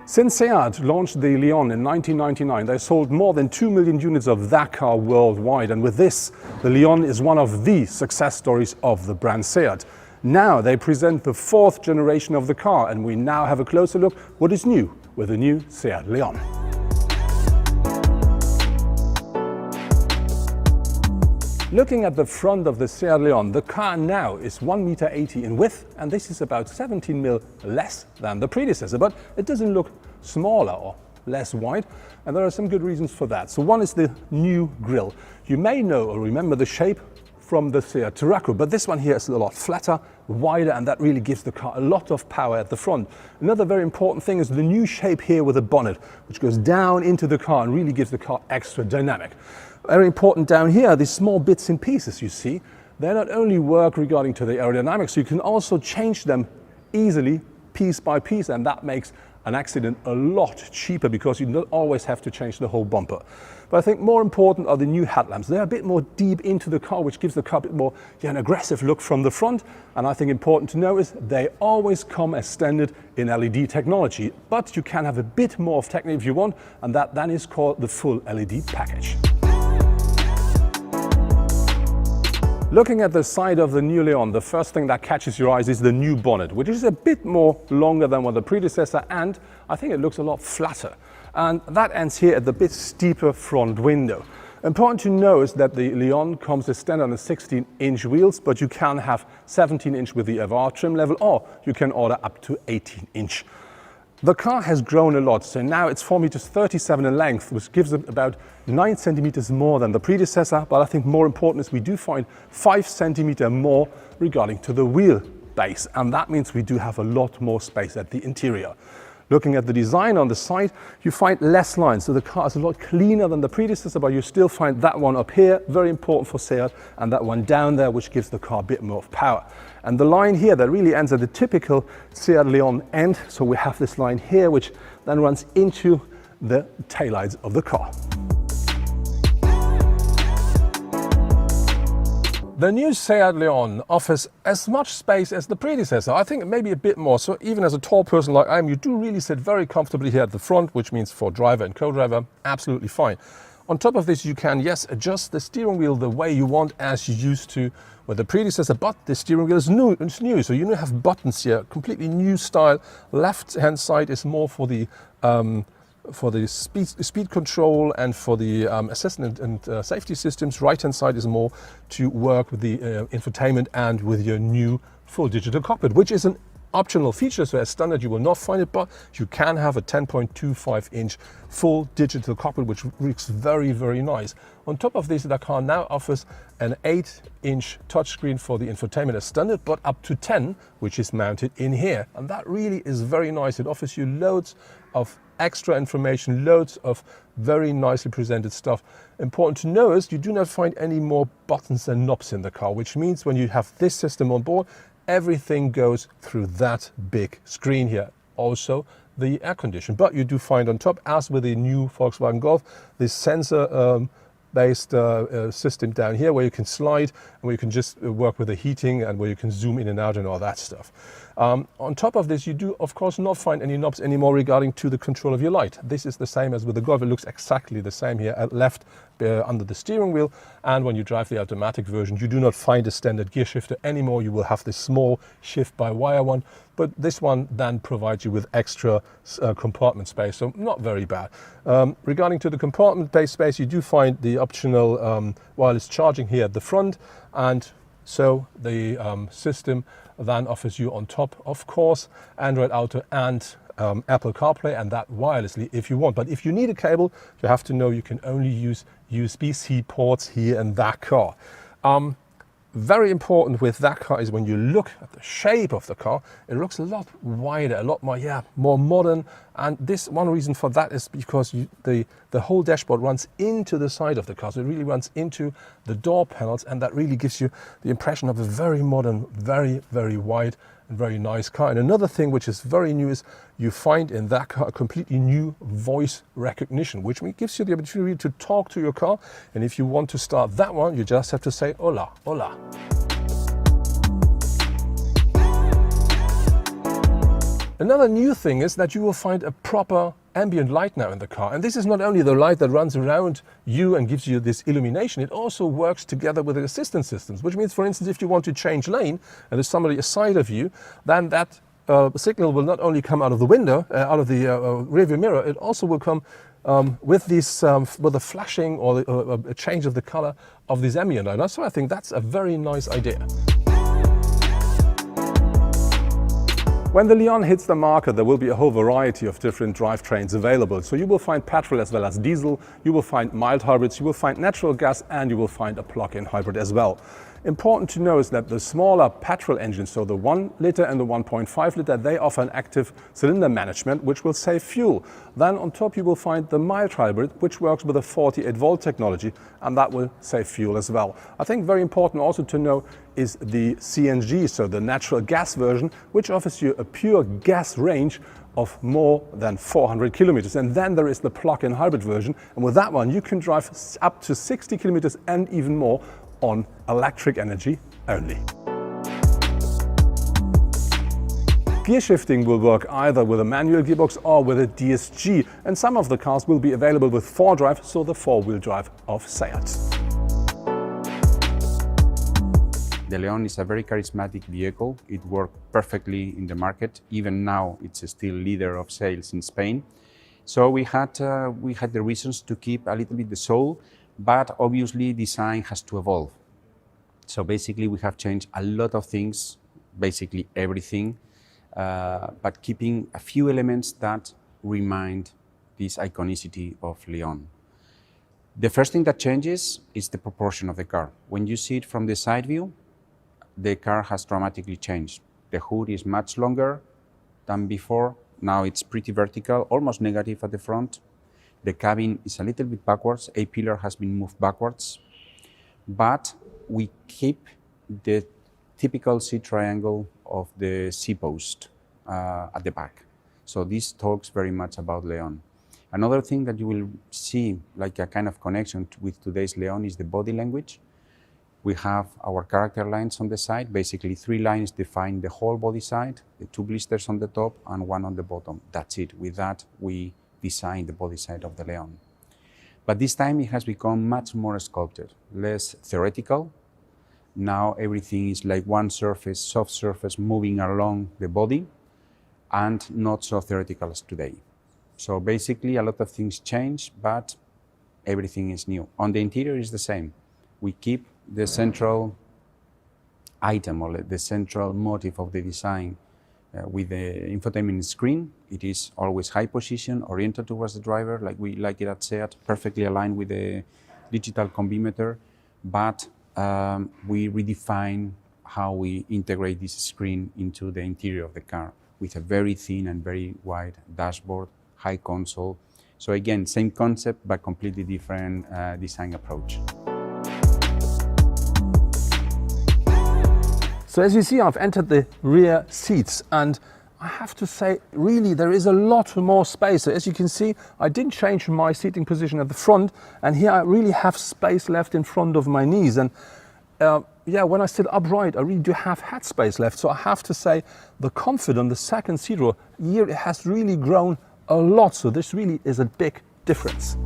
Since Seat launched the Leon in 1999, they sold more than 2 million units of that car worldwide. And with this, the Leon is one of the success stories of the brand Seat. Now they present the fourth generation of the car, and we now have a closer look what is new with the new Seat Leon. Looking at the front of the Seat Leon, the car now is 1.80 meters in width, and this is about 17 mm less than the predecessor, but it doesn't look smaller or less wide, and there are some good reasons for that. So one is the new grille. You may know or remember the shape from the Seat Tarraco, but this one here is a lot flatter, wider, and that really gives the car a lot of power at the front. Another very important thing is the new shape here with the bonnet, which goes down into the car and really gives the car extra dynamic. Very important down here, these small bits and pieces you see, they not only work regarding to the aerodynamics, you can also change them easily, piece by piece, and that makes an accident a lot cheaper because you don't always have to change the whole bumper. But I think more important are the new headlamps. They're a bit more deep into the car, which gives the car a bit more an aggressive look from the front. And I think important to know is they always come as standard in LED technology, but you can have a bit more of technique if you want, and that then is called the full LED package. Looking at the side of the new Leon, the first thing that catches your eyes is the new bonnet, which is a bit more longer than what the predecessor, and I think it looks a lot flatter. And that ends here at the bit steeper front window. Important to know is that the Leon comes as standard on 16-inch wheels, but you can have 17-inch with the Avar trim level, or you can order up to 18-inch. The car has grown a lot, so now it's 4.37 meters in length, which gives it about 9 centimeters more than the predecessor, but I think more important is we do find 5 centimeters more regarding to the wheel base, and that means we do have a lot more space at the interior. Looking at the design on the side, you find less lines, so the car is a lot cleaner than the predecessor, but you still find that one up here, very important for Seat, and that one down there, which gives the car a bit more of power. And the line here that really ends at the typical Seat Leon end, so we have this line here, which then runs into the taillights of the car. The new Seat Leon offers as much space as the predecessor. I think maybe a bit more. So even as a tall person like I am, you do really sit very comfortably here at the front, which means for driver and co-driver, absolutely fine. On top of this, you can, yes, adjust the steering wheel the way you want as you used to with the predecessor, but the steering wheel is new. It's new, so you have buttons here, completely new style. Left-hand side is more for the speed control and for the assistance and safety systems. Right-hand side is more to work with the infotainment and with your new full digital cockpit, which is an optional feature, so as standard you will not find it, but you can have a 10.25-inch full digital cockpit, which looks very, very nice. On top of this, the car now offers an 8-inch touchscreen for the infotainment as standard, but up to 10, which is mounted in here. And that really is very nice. It offers you loads of extra information, loads of very nicely presented stuff. Important to know is you do not find any more buttons and knobs in the car, which means when you have this system on board, everything goes through that big screen here. Also the air condition, but you do find on top, as with the new Volkswagen Golf, this sensor based system down here where you can slide and where you can just work with the heating and where you can zoom in and out and all that stuff. On top of this, you do of course not find any knobs anymore regarding to the control of your light. This is the same as with the Golf. It looks exactly the same here at left under the steering wheel, and when you drive the automatic version you do not find a standard gear shifter anymore. You will have this small shift by wire one, but this one then provides you with extra compartment space, so not very bad. Regarding to the compartment based space, you do find the optional wireless charging here at the front, and so the system then offers you on top, of course, Android Auto and Apple CarPlay, and that wirelessly if you want. But if you need a cable, you have to know you can only use USB-C ports here in that car. Very important with that car is when you look at the shape of the car, it looks a lot wider, a lot more, more modern. And this one reason for that is because the whole dashboard runs into the side of the car. So it really runs into the door panels, and that really gives you the impression of a very modern, very, very wide and very nice car. And another thing which is very new is you find in that car a completely new voice recognition, which gives you the opportunity to talk to your car. And if you want to start that one, you just have to say hola, hola. Another new thing is that you will find a proper ambient light now in the car. And this is not only the light that runs around you and gives you this illumination, it also works together with the assistance systems, which means, for instance, if you want to change lane and there's somebody aside of you, then that signal will not only come out of the window, out of the rearview mirror, it also will come with these, with the flashing or a change of the color of these ambient light. So I think that's a very nice idea. When the Leon hits the market, there will be a whole variety of different drivetrains available. So you will find petrol as well as diesel, you will find mild hybrids, you will find natural gas, and you will find a plug-in hybrid as well. Important to know is that the smaller petrol engines, so the 1 liter and the 1.5 liter, they offer an active cylinder management, which will save fuel. Then on top you will find the mild hybrid, which works with a 48 volt technology, and that will save fuel as well. I think very important also to know is the CNG, so the natural gas version, which offers you a pure gas range of more than 400 kilometers. And then there is the plug-in hybrid version, and with that one you can drive up to 60 kilometers and even more on electric energy only. Gear shifting will work either with a manual gearbox or with a DSG, and some of the cars will be available with 4-drive, so the 4-wheel drive of SEAT. The Leon is a very charismatic vehicle. It worked perfectly in the market. Even now, it's still leader of sales in Spain. So we had the reasons to keep a little bit the soul, but obviously design has to evolve. So basically we have changed a lot of things, basically everything, but keeping a few elements that remind this iconicity of Leon. The first thing that changes is the proportion of the car. When you see it from the side view, the car has dramatically changed. The hood is much longer than before. Now it's pretty vertical, almost negative at the front. The cabin is a little bit backwards. A pillar has been moved backwards, but we keep the typical seat triangle of the C-post at the back. So this talks very much about Leon. Another thing that you will see, like a kind of connection with today's Leon, is the body language. We have our character lines on the side. Basically 3 lines define the whole body side, the 2 blisters on the top and 1 on the bottom. That's it. With that, we design the body side of the Leon. But this time it has become much more sculpted, less theoretical. Now everything is like one surface, soft surface moving along the body, and not so theoretical as today. So basically a lot of things change, but everything is new. On the interior is the same. We keep the central item or the central motive of the design with the infotainment screen. It is always high position, oriented towards the driver, like we like it at SEAT, perfectly aligned with the digital combimeter, but we redefine how we integrate this screen into the interior of the car with a very thin and very wide dashboard, high console. So again, same concept, but completely different design approach. So as you see, I've entered the rear seats, and I have to say, really, there is a lot more space. So as you can see, I didn't change my seating position at the front, and here I really have space left in front of my knees. And yeah, when I sit upright, I really do have head space left. So I have to say, the comfort on the second seat row here has really grown a lot. So this really is a big difference.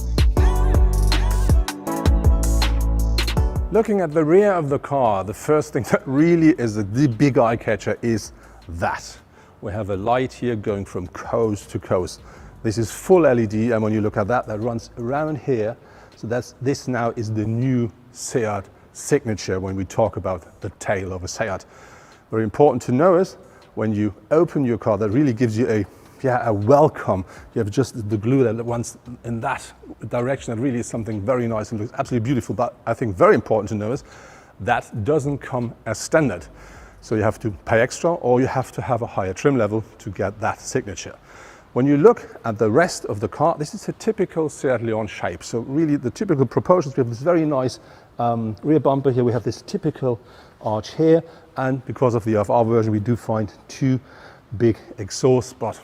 Looking at the rear of the car, the first thing that really is the big eye catcher is that. We have a light here going from coast to coast. This is full LED, and when you look at that, that runs around here. So this now is the new SEAT signature when we talk about the tail of a SEAT. Very important to know is when you open your car, that really gives you a welcome. You have just the glue that runs in that direction. That really is something very nice and looks absolutely beautiful. But I think very important to know is that doesn't come as standard. So you have to pay extra, or you have to have a higher trim level to get that signature. When you look at the rest of the car, this is a typical SEAT Leon shape. So really the typical proportions, we have this very nice rear bumper here. We have this typical arch here. And because of the FR version, we do find 2 big exhausts, but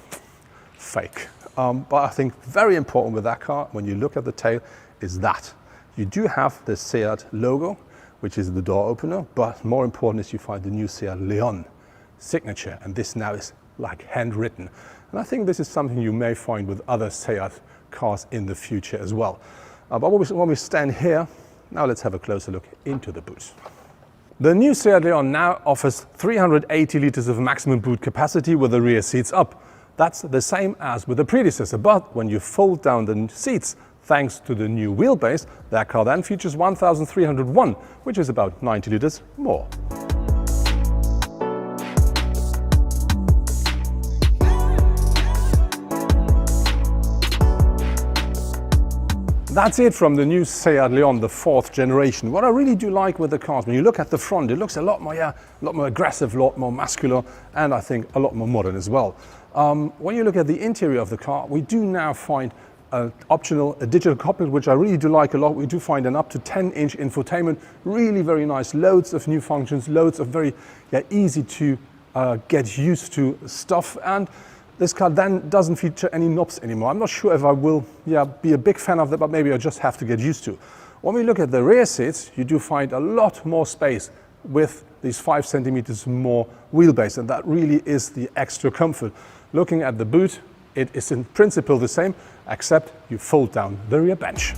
fake. But I think very important with that car, when you look at the tail, is that you do have the SEAT logo, which is the door opener, but more important is you find the new SEAT Leon signature, and this now is like handwritten. And I think this is something you may find with other Seat cars in the future as well. But when we stand here, now let's have a closer look into the boot. The new Seat Leon now offers 380 liters of maximum boot capacity with the rear seats up. That's the same as with the predecessor, but when you fold down the seats, thanks to the new wheelbase, that car then features 1,301, which is about 90 liters more. That's it from the new Seat Leon, the 4th generation. What I really do like with the cars, when you look at the front, it looks a lot more aggressive, a lot more muscular, and I think a lot more modern as well. When you look at the interior of the car, we do now find a digital cockpit, which I really do like a lot. We do find an up to 10-inch infotainment, really very nice, loads of new functions, loads of very easy to get used to stuff. And this car then doesn't feature any knobs anymore. I'm not sure if I will be a big fan of that, but maybe I just have to get used to. When we look at the rear seats, you do find a lot more space with these 5 centimeters more wheelbase, and that really is the extra comfort. Looking at the boot, it is in principle the same, except you fold down the rear bench.